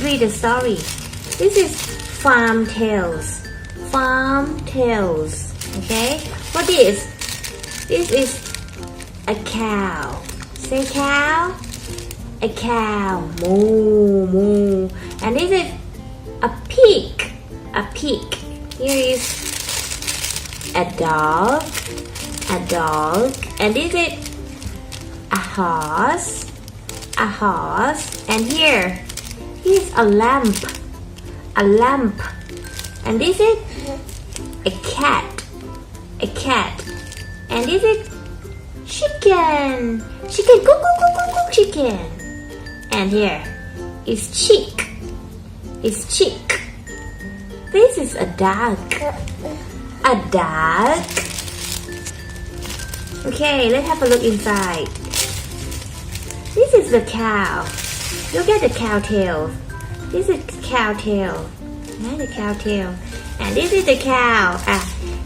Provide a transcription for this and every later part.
read the story. This is farm tales. Farm tales. Okay. What is? This is a cow. Say cow. A cow. Moo moo. And this is a pig. A pig. Here is a dog. A dog. And this is a horse. A horse. And here's a lamp. A lamp. And this is a cat. A cat. And this is chicken. Chicken. Cook, cook, cook, cook, cook, chicken. And here is chick. Is chick. This is a duck. A duck. Okay, let's have a look inside. This is the cow. Look at the cow tail. This is cow tail. The cow tail. And this is the cow.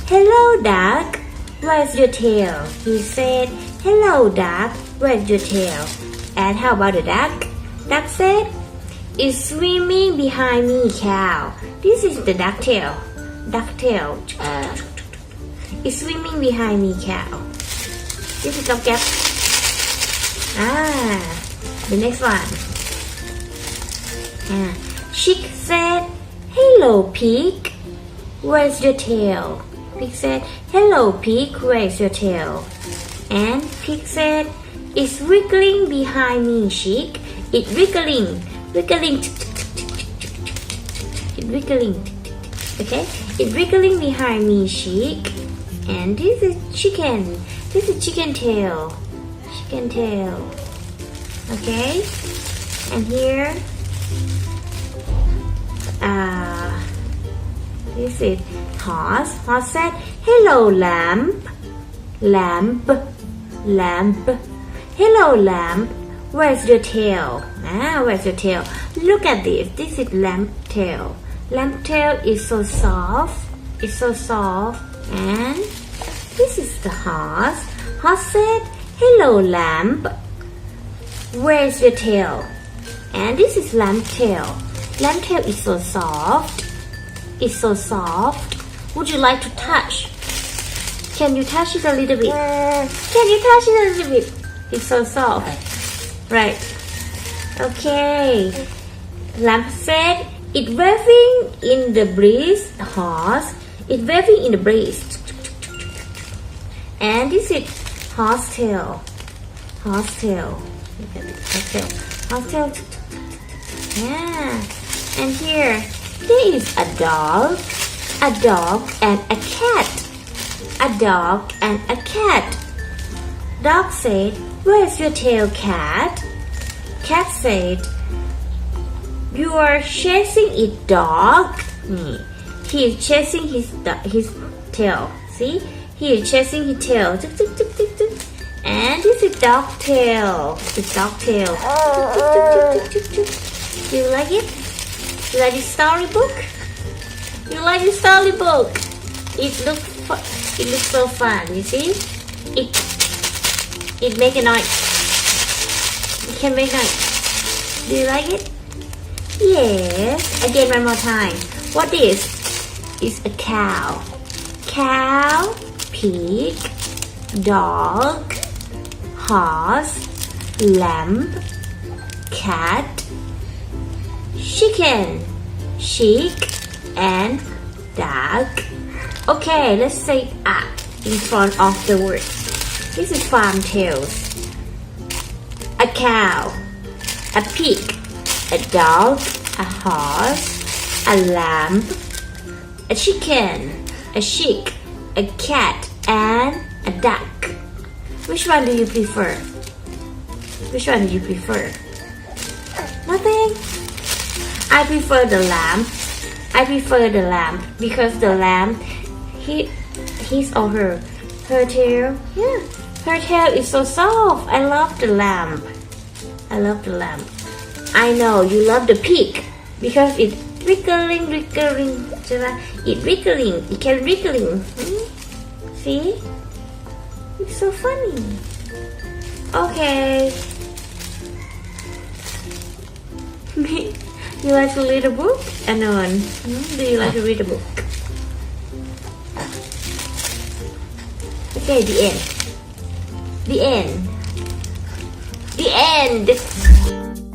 Hello, duck. Where's your tail? He said, hello, duck. Where's your tail? And how about the duck? Duck said, it's swimming behind me, cow. This is the duck tail. Duck tail. It's swimming behind me, cow. This is dog gap. The next one. Chick said, hello, pig. Where's your tail? Pig said, hello, pig. Where's your tail? And pig said, it's wriggling behind me, chick. It's wriggling. Wriggling. It's wriggling. Okay? It's wriggling behind me, chick. And this is chicken. This is chicken tail. Chicken tail. Okay? And here, this is horse. Horse said, hello, lamp. Lamp. Lamp. Hello, lamp. Where's your tail? Where's your tail? Look at this. This is lamp tail. Lamp tail is so soft. It's so soft. And this is the horse. Horse said, hello, lamp. Where's your tail? And this is lamp tail. Lamp tail is so soft. It's so soft. Would you like to touch? Can you touch it a little bit? Can you touch it a little bit? It's so soft. Right. Okay. Lamp said, it's waving in the breeze. Horse. It's waving in the breeze. And this is horse tail. Horse tail. Look at it. Horse tail. Horse tail. Yeah. And here, there is a dog and a cat. A dog and a cat. Dog said, where's your tail, cat? Cat said, you are chasing it, dog. He is chasing his tail. See? He is chasing his tail. And this is dog tail. It's dog tail. Do you like it? You like the storybook? You like the storybook? It looks so fun. You see? It make a noise. It can make noise. Do you like it? Yes. Again, one more time. What is? It's a cow. Cow, pig, dog, horse, lamb, cat, chicken, sheep, and duck. Okay, let's say in front of the word. This is farm tales. A cow, a pig, a dog, a horse, a lamb, a chicken, a sheep, a cat, and a duck. Which one do you prefer? Which one do you prefer? Nothing? I prefer the lamb. I prefer the lamb because the lamb, his or her tail, yeah, her tail is so soft. I love the lamb. I love the lamb. I know you love the pig because it's wriggling, it wriggling, it can wriggling. See? It's so funny. Okay. You like to read a book, Anon? Do you like to read a book? Okay, the end. The end. The end.